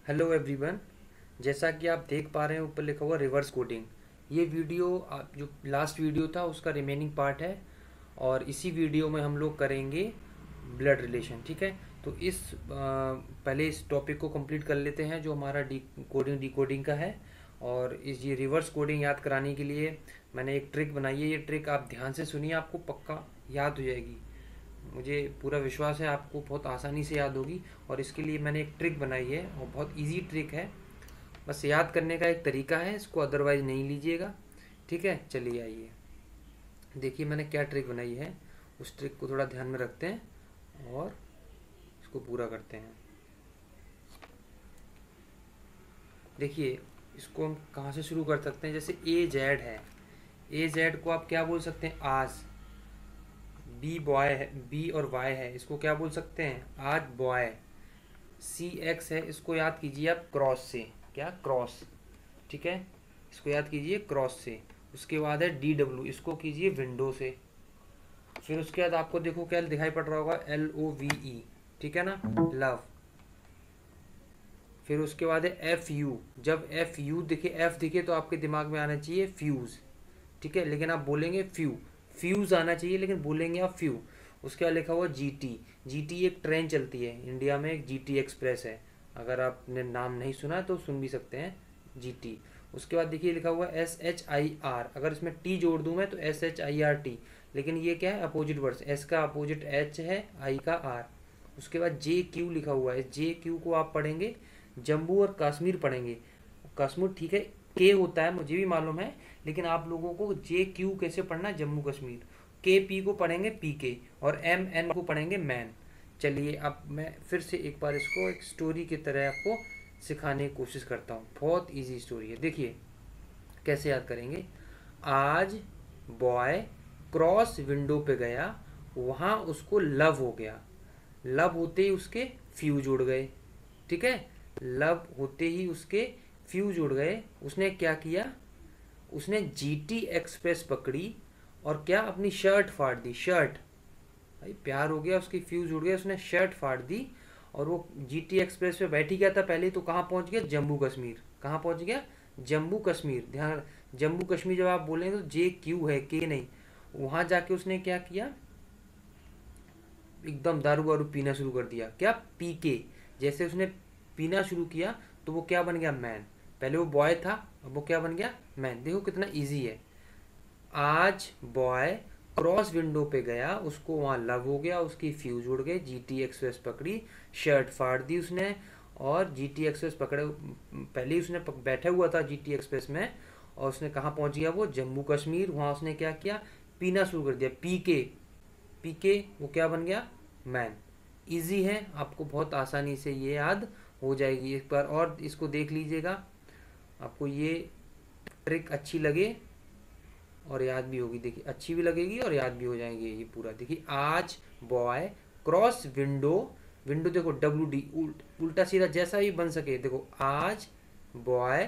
Hello everyone. जैसा कि आप देख पा रहे हैं ऊपर लिखा हुआ रिवर्स कोडिंग। ये वीडियो आप जो लास्ट वीडियो था उसका रिमेनिंग पार्ट है और इसी वीडियो में हम लोग करेंगे ब्लड रिलेशन। ठीक है, तो पहले इस टॉपिक को कंप्लीट कर लेते हैं जो हमारा डी कोडिंग डिकोडिंग का है। और इस ये रिवर्स कोडिंग याद कराने के लिए मैंने एक ट्रिक बनाई है। ये ट्रिक आप ध्यान से सुनिए, आपको पक्का याद हो जाएगी। मुझे पूरा विश्वास है आपको बहुत आसानी से याद होगी। और इसके लिए मैंने एक ट्रिक बनाई है और बहुत इजी ट्रिक है। बस याद करने का एक तरीका है, इसको अदरवाइज नहीं लीजिएगा। ठीक है, चलिए आइए देखिए मैंने क्या ट्रिक बनाई है। उस ट्रिक को थोड़ा ध्यान में रखते हैं और इसको पूरा करते हैं। देखिए, इसको हम कहाँ से शुरू कर सकते हैं। जैसे ए जेड है, ए जेड को आप क्या बोल सकते हैं, आज। बी बॉय है, बी और वाई है, इसको क्या बोल सकते हैं, आज बॉय। सी एक्स है, इसको याद कीजिए आप क्रॉस से, क्या क्रॉस। ठीक है, इसको याद कीजिए क्रॉस से। उसके बाद है डी डब्ल्यू, इसको कीजिए विंडो से। फिर उसके बाद आपको देखो क्या दिखाई पड़ रहा होगा, एल ओ वी ई। ठीक है ना, लव। फिर उसके बाद है एफ यू। जब एफ यू दिखे, एफ दिखे तो आपके दिमाग में आना चाहिए फ्यूज। ठीक है, लेकिन आप बोलेंगे फ्यू, फ्यूज आना चाहिए लेकिन बोलेंगे आप फ्यू। उसके बाद लिखा हुआ जी टी। जी टी एक ट्रेन चलती है इंडिया में, एक जी टी एक्सप्रेस है। अगर आपने नाम नहीं सुना तो सुन भी सकते हैं, जी टी। उसके बाद देखिए लिखा हुआ एस एच आई आर। अगर इसमें टी जोड़ दूं मैं तो S H I R T, लेकिन ये क्या है, अपोजिट वर्ड्स। एस का अपोजिट एच है, आई का आर। उसके बाद जे क्यू लिखा हुआ है, जे क्यू को आप पढ़ेंगे जम्मू और कश्मीर पढ़ेंगे। कश्मीर ठीक है, के होता है मुझे भी मालूम है, लेकिन आप लोगों को जे क्यू कैसे पढ़ना है, जम्मू कश्मीर। के पी को पढ़ेंगे पी के, और एम एन को पढ़ेंगे मैन। चलिए अब मैं फिर से एक बार इसको एक स्टोरी की तरह आपको सिखाने की कोशिश करता हूँ। बहुत इजी स्टोरी है, देखिए कैसे याद करेंगे। आज बॉय क्रॉस विंडो पे गया, वहाँ उसको लव हो गया। लव होते ही उसके फ्यूज उड़ गए। ठीक है, लव होते ही उसके फ्यूज उड़ गए। उसने क्या किया, उसने जीटी एक्सप्रेस पकड़ी और क्या, अपनी शर्ट फाड़ दी। शर्ट, भाई प्यार हो गया, उसकी फ्यूज उड़ गया, उसने शर्ट फाड़ दी। और वो जीटी एक्सप्रेस पे बैठ ही गया था पहले ही, तो कहाँ पहुंच गया, जम्मू कश्मीर। कहाँ पहुंच गया, जम्मू कश्मीर। ध्यान, जम्मू कश्मीर जब आप बोलेंगे तो जे क्यू है, के नहीं। वहां जाके उसने क्या किया, एकदम दारू वारू पीना शुरू कर दिया। क्या, पी के। जैसे उसने पीना शुरू किया तो वो क्या बन गया, मैन। पहले वो बॉय था, अब वो क्या बन गया, मैन। देखो कितना इजी है। आज बॉय क्रॉस विंडो पे गया, उसको वहां लव हो गया, उसकी फ्यूज उड़ गई, जीटी एक्सप्रेस पकड़ी, शर्ट फाड़ दी उसने। और जीटी एक्सप्रेस पकड़े, पहले ही उसने बैठा हुआ था जीटी एक्सप्रेस में। और उसने कहाँ पहुंच गया, वो जम्मू कश्मीर। वहां उसने क्या किया, पीना शुरू कर दिया, पी के। पी के वो क्या बन गया, मैन। इजी है, आपको बहुत आसानी से ये याद हो जाएगी। एक बार और इसको देख लीजिएगा, आपको ये ट्रिक अच्छी लगे और याद भी होगी। देखिए अच्छी भी लगेगी और याद भी हो जाएंगे ये पूरा। देखिए, आज बॉय क्रॉस विंडो, विंडो देखो डब्ल्यू डी, उल्टा सीधा जैसा भी बन सके। देखो आज बॉय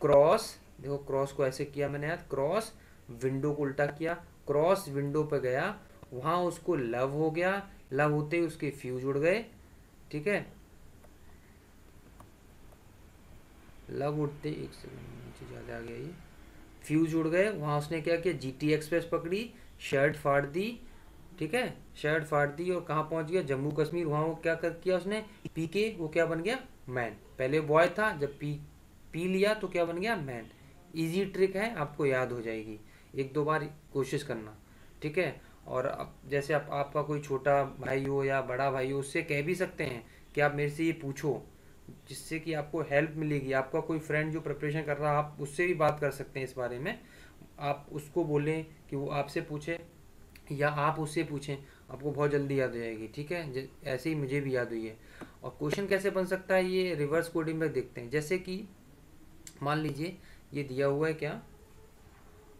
क्रॉस, देखो क्रॉस को ऐसे किया मैंने याद, क्रॉस विंडो को उल्टा किया, क्रॉस विंडो पे गया, वहां उसको लव हो गया, लव होते ही उसके फ्यूज उड़ गए। ठीक है, लव उड़ते, एक सेकंड नीचे ज़्यादा आ गया ये, फ्यूज उड़ गए। वहां उसने क्या किया, जीटी एक्सप्रेस पकड़ी, शर्ट फाड़ दी। ठीक है, शर्ट फाड़ दी और कहाँ पहुंच गया, जम्मू कश्मीर। वहां वो क्या कर किया उसने, पी के, वो क्या बन गया, मैन। पहले बॉय था, जब पी पी लिया तो क्या बन गया, मैन। इजी ट्रिक है, आपको याद हो जाएगी। एक दो बार कोशिश करना। ठीक है, और अब जैसे आपका कोई छोटा भाई हो या बड़ा भाई हो, उससे कह भी सकते हैं कि आप मेरे से ये पूछो, जिससे कि आपको हेल्प मिलेगी। आपका कोई फ्रेंड जो प्रिपरेशन कर रहा है, आप उससे भी बात कर सकते हैं इस बारे में। आप उसको बोलें कि वो आपसे पूछे या आप उससे पूछें, आपको बहुत जल्दी याद हो जाएगी। ठीक है, ऐसे ही मुझे भी याद हुई है। और क्वेश्चन कैसे बन सकता है, ये रिवर्स कोडिंग में देखते हैं। जैसे कि मान लीजिए ये दिया हुआ है क्या,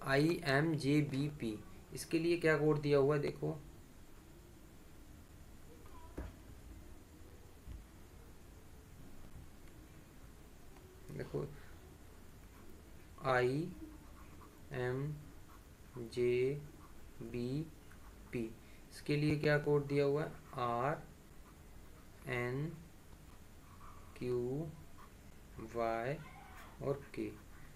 I M J B P. इसके लिए क्या कोड दिया हुआ है, देखो देखो, I M J B P. इसके लिए क्या कोड दिया हुआ है, आर एन क्यू वाई और के।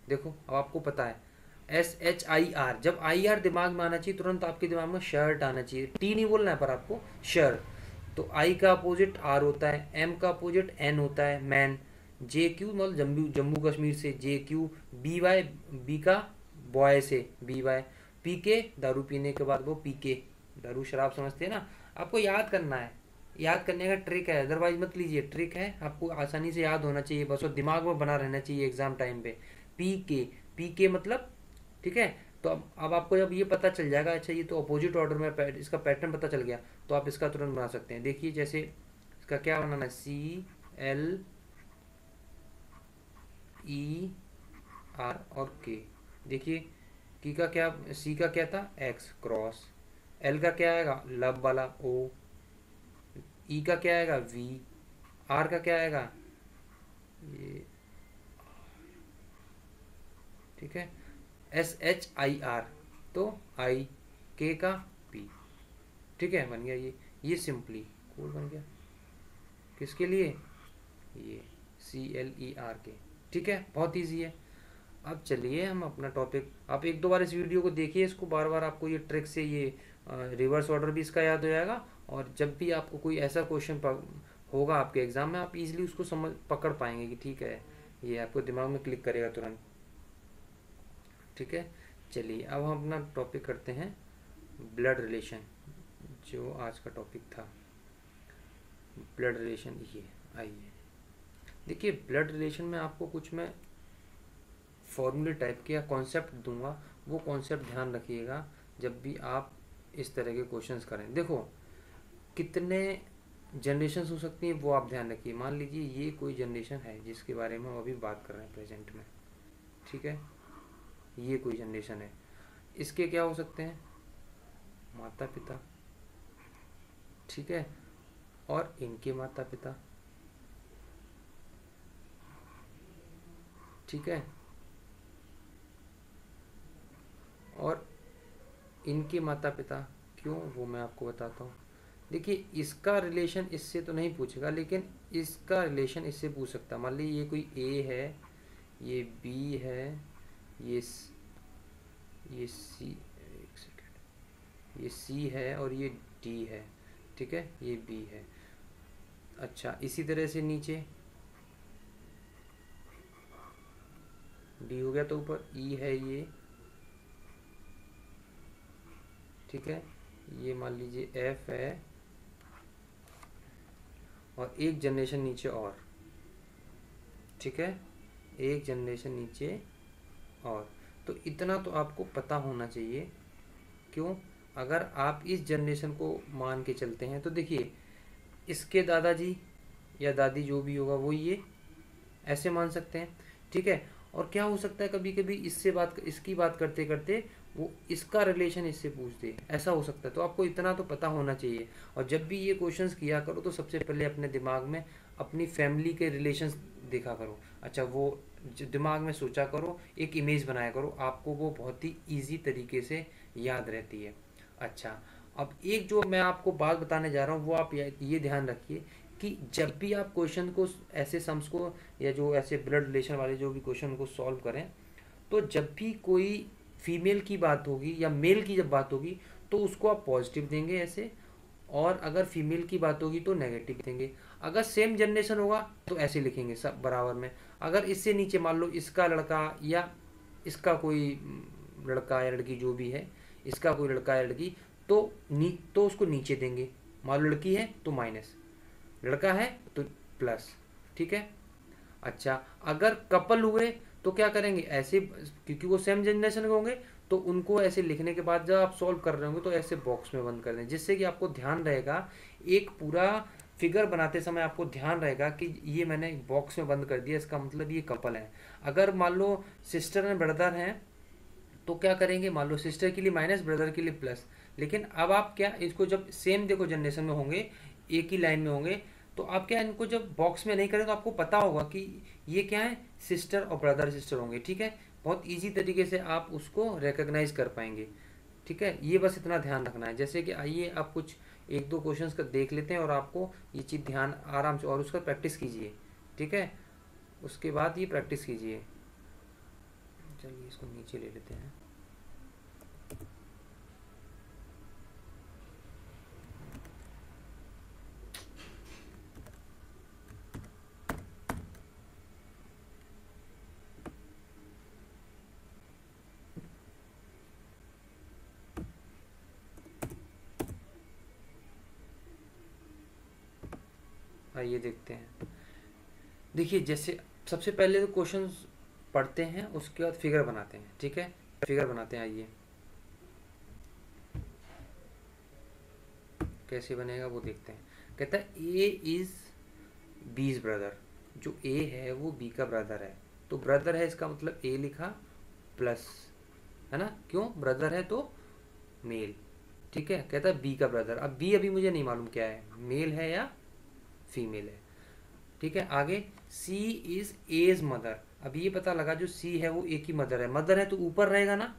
देखो अब आपको पता है SHIR, जब IR दिमाग में आना चाहिए तुरंत आपके दिमाग में शर्ट आना चाहिए, टी नहीं बोलना है पर आपको शर्ट। तो आई का अपोजिट आर होता है, एम का अपोजिट एन होता है मैन, जे क्यू मतलब जम्मू जम्मू कश्मीर से जे क्यू, बी वाई बी का बॉय से बी वाई, पी के दारू पीने के बाद वो पी के, दारू शराब समझते हैं ना। आपको याद करना है, याद करने का ट्रिक है, अदरवाइज मत लीजिए, ट्रिक है, आपको आसानी से याद होना चाहिए बस, और दिमाग में बना रहना चाहिए एग्जाम टाइम पे। पी के मतलब, ठीक है। तो अब आपको जब ये पता चल जाएगा, अच्छा ये तो अपोजिट ऑर्डर में इसका पैटर्न पता चल गया, तो आप इसका तुरंत बना सकते हैं। देखिए जैसे इसका क्या बनाना है, CLER और के। देखिए की का क्या, सी का क्या था एक्स क्रॉस, एल का क्या आएगा लब वाला ओ, ई का क्या आएगा वी, आर का क्या आएगा ये, ठीक है, SHIR, तो आई, के का पी, ठीक है बन गया ये सिंपली कोड बन गया किसके लिए, ये CLER के, ठीक है बहुत इजी है। अब चलिए हम अपना टॉपिक, आप एक दो बार इस वीडियो को देखिए, इसको बार बार, आपको ये ट्रिक से ये रिवर्स ऑर्डर भी इसका याद हो जाएगा, और जब भी आपको कोई ऐसा क्वेश्चन होगा आपके एग्जाम में, आप इजीली उसको समझ पकड़ पाएंगे कि ठीक है, ये आपको दिमाग में क्लिक करेगा तुरंत, ठीक है। चलिए अब हम अपना टॉपिक करते हैं ब्लड रिलेशन, जो आज का टॉपिक था ब्लड रिलेशन। ये आइए देखिए, ब्लड रिलेशन में आपको कुछ मैं फॉर्मूले टाइप के या कॉन्सेप्ट दूंगा, वो कॉन्सेप्ट ध्यान रखिएगा जब भी आप इस तरह के क्वेश्चंस करें। देखो कितने जनरेशन हो सकती हैं वो आप ध्यान रखिए। मान लीजिए ये कोई जनरेशन है जिसके बारे में हम अभी बात कर रहे हैं प्रेजेंट में, ठीक है, ये कोई जनरेशन है, इसके क्या हो सकते हैं माता पिता, ठीक है, और इनके माता पिता, ठीक है, और इनके माता पिता, क्यों वो मैं आपको बताता हूँ। देखिए इसका रिलेशन इससे तो नहीं पूछेगा, लेकिन इसका रिलेशन इससे पूछ सकता है। मान लीजिए ये कोई ए है, ये बी है, ये ये सी, एक सेकेंड, ये सी है और ये डी है, ठीक है, ये बी है। अच्छा इसी तरह से नीचे डी हो गया, तो ऊपर ई है ये, ठीक है, ये मान लीजिए एफ है, और एक जनरेशन नीचे और, ठीक है, एक जनरेशन नीचे और। तो इतना तो आपको पता होना चाहिए, क्यों, अगर आप इस जनरेशन को मान के चलते हैं तो देखिए इसके दादाजी या दादी जो भी होगा वो ये ऐसे मान सकते हैं, ठीक है। और क्या हो सकता है कभी कभी इसकी बात करते करते वो इसका रिलेशन इससे पूछ दे, ऐसा हो सकता है। तो आपको इतना तो पता होना चाहिए, और जब भी ये क्वेश्चंस किया करो तो सबसे पहले अपने दिमाग में अपनी फैमिली के रिलेशंस देखा करो। अच्छा वो दिमाग में सोचा करो, एक इमेज बनाया करो, आपको वो बहुत ही ईजी तरीके से याद रहती है। अच्छा अब एक जो मैं आपको बात बताने जा रहा हूँ वो आप ये ध्यान रखिए कि जब भी आप क्वेश्चन को, ऐसे सम्स को, या जो ऐसे ब्लड रिलेशन वाले जो भी क्वेश्चन को सॉल्व करें, तो जब भी कोई फीमेल की बात होगी या मेल की जब बात होगी तो उसको आप पॉजिटिव देंगे ऐसे, और अगर फीमेल की बात होगी तो नेगेटिव देंगे। अगर सेम जनरेशन होगा तो ऐसे लिखेंगे सब बराबर में। अगर इससे नीचे मान लो इसका लड़का या इसका कोई लड़का या लड़की जो भी है, इसका कोई लड़का या लड़की, तो उसको नीचे देंगे। मान लो लड़की है तो माइनस, लड़का है तो प्लस, ठीक है। अच्छा अगर कपल हुए तो क्या करेंगे ऐसे, क्योंकि वो सेम जनरेशन के होंगे, तो उनको ऐसे लिखने के बाद जब आप सॉल्व कर रहे होंगे तो ऐसे बॉक्स में बंद कर दें, जिससे कि आपको ध्यान रहेगा, एक पूरा फिगर बनाते समय आपको ध्यान रहेगा कि ये मैंने बॉक्स में बंद कर दिया, इसका मतलब ये कपल है। अगर मान लो सिस्टर एंड ब्रदर हैं तो क्या करेंगे, मान लो सिस्टर के लिए माइनस, ब्रदर के लिए प्लस। लेकिन अब आप क्या इसको जब सेम देखो जनरेशन में होंगे, एक ही लाइन में होंगे, तो आप क्या इनको जब बॉक्स में नहीं करें तो आपको पता होगा कि ये क्या है, सिस्टर और ब्रदर सिस्टर होंगे, ठीक है। बहुत इजी तरीके से आप उसको रिकग्नाइज कर पाएंगे, ठीक है। ये बस इतना ध्यान रखना है। जैसे कि आइए आप कुछ एक दो क्वेश्चंस का देख लेते हैं और आपको ये चीज़ ध्यान आराम से, और उसका प्रैक्टिस कीजिए, ठीक है। उसके बाद ये प्रैक्टिस कीजिए। चलिए इसको नीचे ले लेते हैं। आइए देखते हैं। देखिए जैसे सबसे पहले तो क्वेश्चंस पढ़ते हैं, उसके बाद फिगर बनाते हैं। ठीक है, फिगर बनाते हैं। आइए कैसे बनेगा वो देखते हैं। कहता है ए इज बीज ब्रदर। जो ए है वो बी का ब्रदर है, तो ब्रदर है इसका मतलब ए लिखा प्लस, है ना, क्यों ब्रदर है तो मेल। ठीक है, कहता है बी का ब्रदर। अब बी अभी मुझे नहीं मालूम क्या है, मेल है या फीमेल है। ठीक है, आगे सी इज एज मदर। अब ये पता लगा जो सी है वो ए की मदर है। मदर है तो ऊपर रहेगा ना,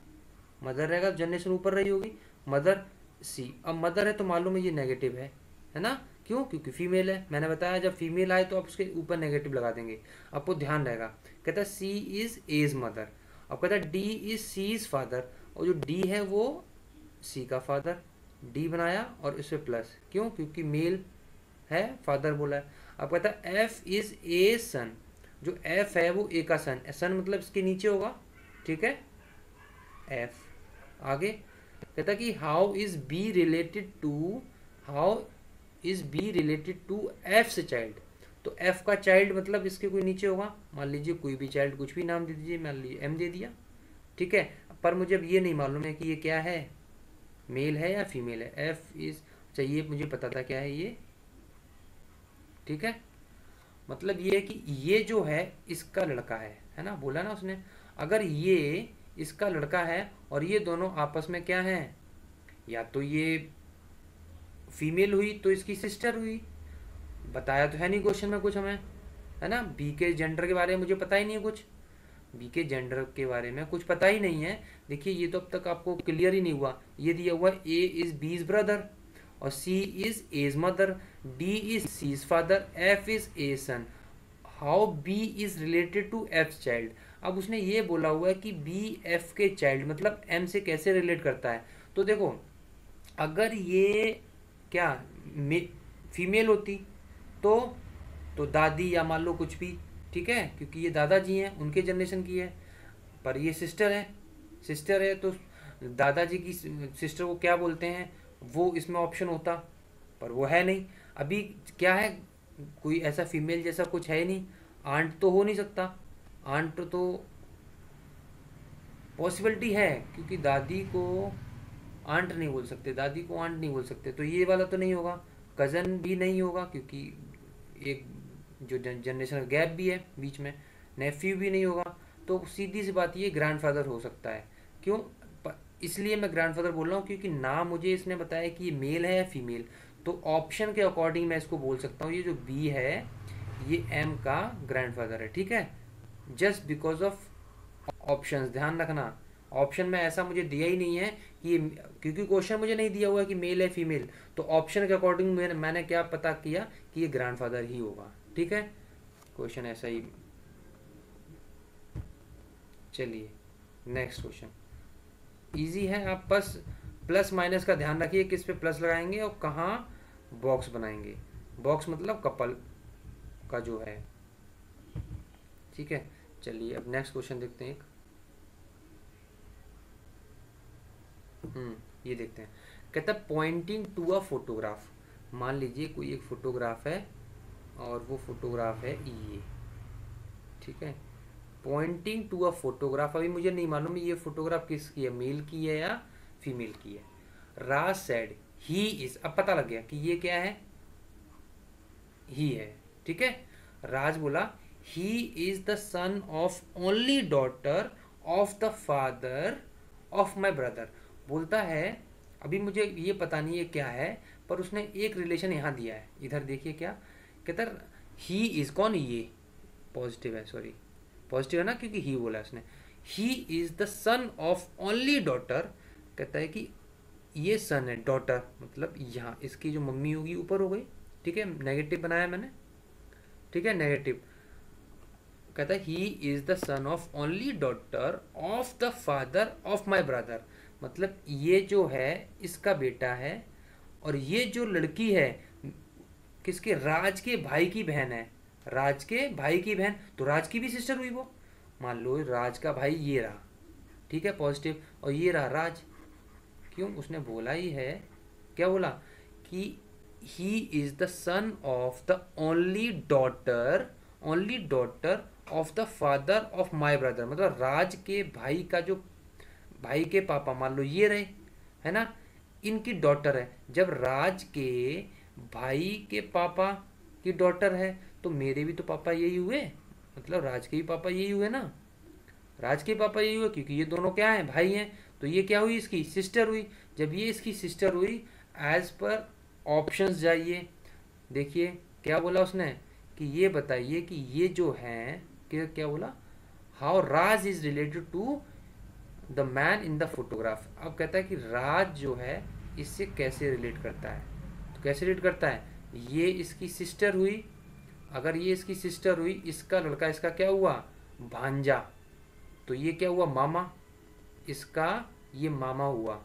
मदर रहेगा, जनरेशन ऊपर रही होगी, मदर सी। अब मदर है तो मालूम है ये नेगेटिव है ना, क्यों, क्योंकि फीमेल है। मैंने बताया जब फीमेल आए तो आप उसके ऊपर नेगेटिव लगा देंगे, आपको ध्यान रहेगा। कहता है सी इज एज मदर। अब कहता है D is C is father, और जो डी है वो सी का फादर। डी बनाया और इस पे प्लस, क्यों, क्योंकि मेल है, फादर बोला है। अब कहता है एफ इज ए सन। जो एफ है वो ए का सन, सन मतलब इसके नीचे होगा। ठीक है, एफ। आगे कहता कि how is B related to, how is B related to F से चाइल्ड। तो एफ का चाइल्ड मतलब इसके कोई नीचे होगा, मान लीजिए कोई भी चाइल्ड, कुछ भी नाम दे दीजिए, मान लीजिए एम दे दिया। ठीक है, पर मुझे अब ये नहीं मालूम है कि ये क्या है, मेल है या फीमेल है। एफ इज चाहिए, मुझे पता था क्या है ये। ठीक है, मतलब ये है कि ये जो है इसका लड़का है ना, बोला ना उसने। अगर ये इसका लड़का है और ये दोनों आपस में क्या है, या तो ये फीमेल हुई तो इसकी सिस्टर हुई। बताया तो है नहीं क्वेश्चन में कुछ हमें, है ना। बी के जेंडर के बारे में मुझे पता ही नहीं है कुछ, बी के जेंडर के बारे में कुछ पता ही नहीं है। देखिए ये तो अब तक आपको क्लियर ही नहीं हुआ। ये दिया हुआ ए इज बीज ब्रदर, और C is A's mother, D is C's father, F is a son. How B is related to F child. अब उसने ये बोला हुआ है कि बी एफ के चाइल्ड मतलब एम से कैसे रिलेट करता है। तो देखो अगर ये क्या फीमेल होती तो दादी या मान लो कुछ भी। ठीक है, क्योंकि ये दादाजी हैं, उनके जनरेशन की है। पर ये सिस्टर है, सिस्टर है तो दादाजी की सिस्टर को क्या बोलते हैं, वो इसमें ऑप्शन होता, पर वो है नहीं। अभी क्या है, कोई ऐसा फीमेल जैसा कुछ है ही नहीं। आंट तो हो नहीं सकता, आंट तो पॉसिबिलिटी है, क्योंकि दादी को आंट नहीं बोल सकते, दादी को आंट नहीं बोल सकते, तो ये वाला तो नहीं होगा। कज़न भी नहीं होगा क्योंकि एक जो जनरेशन गैप भी है बीच में। नेफ्यू भी नहीं होगा। तो सीधी सी बात ये ग्रैंडफादर हो सकता है। क्यों, इसलिए मैं ग्रैंडफादर बोल रहा हूँ क्योंकि ना मुझे इसने बताया कि ये मेल है या फीमेल। तो ऑप्शन के अकॉर्डिंग मैं इसको बोल सकता हूँ ये जो बी है ये एम का ग्रैंडफादर है। ठीक है, जस्ट बिकॉज ऑफ ऑप्शंस। ध्यान रखना, ऑप्शन में ऐसा मुझे दिया ही नहीं है कि क्योंकि क्वेश्चन मुझे नहीं दिया हुआ है कि मेल है फीमेल, तो ऑप्शन के अकॉर्डिंग मैंने क्या पता किया कि ये ग्रैंडफादर ही होगा। ठीक है, क्वेश्चन ऐसा ही। चलिए नेक्स्ट क्वेश्चन इजी है। आप बस प्लस माइनस का ध्यान रखिए, किस पे प्लस लगाएंगे और कहाँ बॉक्स बनाएंगे। बॉक्स मतलब कपल का जो है। ठीक है, चलिए अब नेक्स्ट क्वेश्चन देखते हैं। एक ये देखते हैं। कहता है पॉइंटिंग टू अ फोटोग्राफ। मान लीजिए कोई एक फोटोग्राफ है और वो फोटोग्राफ है ये। ठीक है, पॉइंटिंग टू अ फोटोग्राफ। अभी मुझे नहीं मालूम ये फोटोग्राफ किसकी है, मेल की है या फीमेल की है। राज सेड ही इज। अब पता लग गया कि ये क्या है, ही है। ठीक है, राज बोला he is the son of only daughter of the father of my brother. बोलता है अभी मुझे ये पता नहीं है क्या है, पर उसने एक रिलेशन यहाँ दिया है। इधर देखिए क्या कहता है, ही इज कौन, ये पॉजिटिव है, सॉरी पॉजिटिव है ना क्योंकि ही बोला उसने। He is the son of only daughter. कहता है कि ये सन है, डॉटर मतलब यहाँ इसकी जो मम्मी होगी ऊपर हो गई। ठीक है, नेगेटिव बनाया मैंने। ठीक है, नेगेटिव कहता है he is the son of only daughter of the father of my brother, मतलब ये जो है इसका बेटा है, और ये जो लड़की है किसके, राज के भाई की बहन है, राज के भाई की बहन, तो राज की भी सिस्टर हुई वो। मान लो राज का भाई ये रहा, ठीक है, पॉजिटिव, और ये रहा राज। क्यों, उसने बोला ही है, क्या बोला कि he is the son of the only daughter of the father of my brother, मतलब राज के भाई का जो भाई के पापा मान लो ये रहे, है ना, इनकी डॉटर है। जब राज के भाई के पापा की डॉटर है तो मेरे भी तो पापा यही हुए, मतलब राज के भी पापा यही हुए ना, राज के पापा यही हुए, क्योंकि ये दोनों क्या हैं, भाई हैं। तो ये क्या हुई, इसकी सिस्टर हुई। जब ये इसकी सिस्टर हुई, एज पर ऑप्शंस जाइए, देखिए क्या बोला उसने कि ये बताइए कि ये जो हैं, क्या बोला, how Raj is related to the man in the photograph. अब कहता है कि राज जो है इससे कैसे रिलेट करता है, तो कैसे रिलेट करता है, ये इसकी सिस्टर हुई, अगर ये इसकी सिस्टर हुई, इसका लड़का इसका क्या हुआ, भांजा, तो ये क्या हुआ, मामा, इसका ये मामा हुआ,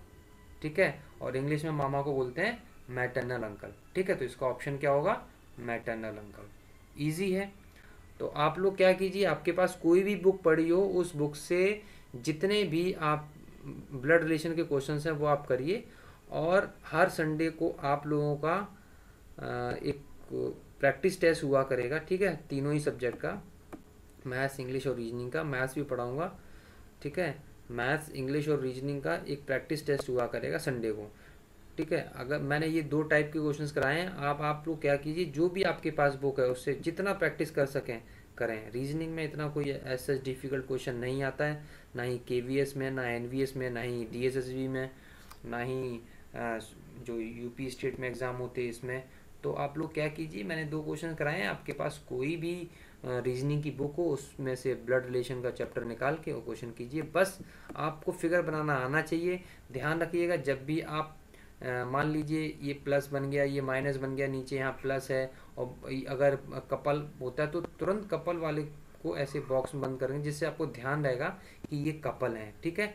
ठीक है, और इंग्लिश में मामा को बोलते हैं मैटरनल अंकल, ठीक है, तो इसका ऑप्शन क्या होगा, मैटरनल अंकल। इजी है। तो आप लोग क्या कीजिए, आपके पास कोई भी बुक पढ़ी हो, उस बुक से जितने भी आप ब्लड रिलेशन के क्वेश्चंस हैं वो आप करिए, और हर संडे को आप लोगों का एक प्रैक्टिस टेस्ट हुआ करेगा, ठीक है, तीनों ही सब्जेक्ट का, मैथ्स, इंग्लिश और रीजनिंग का, मैथ्स भी पढ़ाऊँगा, ठीक है, मैथ्स, इंग्लिश और रीजनिंग का एक प्रैक्टिस टेस्ट हुआ करेगा संडे को, ठीक है। अगर मैंने ये 2 टाइप के क्वेश्चंस कराए हैं, आप लोग क्या कीजिए, जो भी आपके पास बुक है उससे जितना प्रैक्टिस कर सकें करें। रीजनिंग में इतना कोई ऐसा डिफ़िकल्ट क्वेश्चन नहीं आता है, ना ही केवीएस में, ना एनवीएस में, ना ही डीएसएसबी में, ना ही जो यूपी स्टेट में एग्ज़ाम होते हैं इसमें। तो आप लोग क्या कीजिए, मैंने 2 क्वेश्चन कराए हैं, आपके पास कोई भी रीजनिंग की बुक हो उसमें से ब्लड रिलेशन का चैप्टर निकाल के वो क्वेश्चन कीजिए, बस आपको फिगर बनाना आना चाहिए। ध्यान रखिएगा, जब भी आप मान लीजिए ये प्लस बन गया, ये माइनस बन गया, नीचे यहाँ प्लस है, और अगर कपल होता है तो तुरंत कपल वाले को ऐसे बॉक्स में बंद करेंगे, जिससे आपको ध्यान रहेगा कि ये कपल हैं, ठीक है।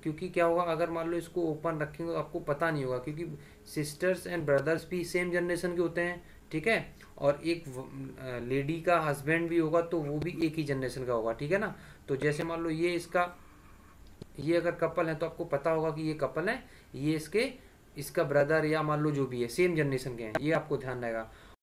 क्योंकि क्या होगा, अगर मान लो इसको ओपन रखेंगे तो आपको पता नहीं होगा, क्योंकि सिस्टर्स एंड ब्रदर्स भी सेम जनरेशन के होते हैं, ठीक है, और एक लेडी का हस्बैंड भी होगा तो वो भी एक ही जनरेशन का होगा, ठीक है ना। तो जैसे मान लो ये अगर कपल है तो आपको पता होगा कि ये कपल है, ये इसका ब्रदर या मान लो जो भी है सेम जनरेशन के हैं, ये आपको ध्यान रहेगा।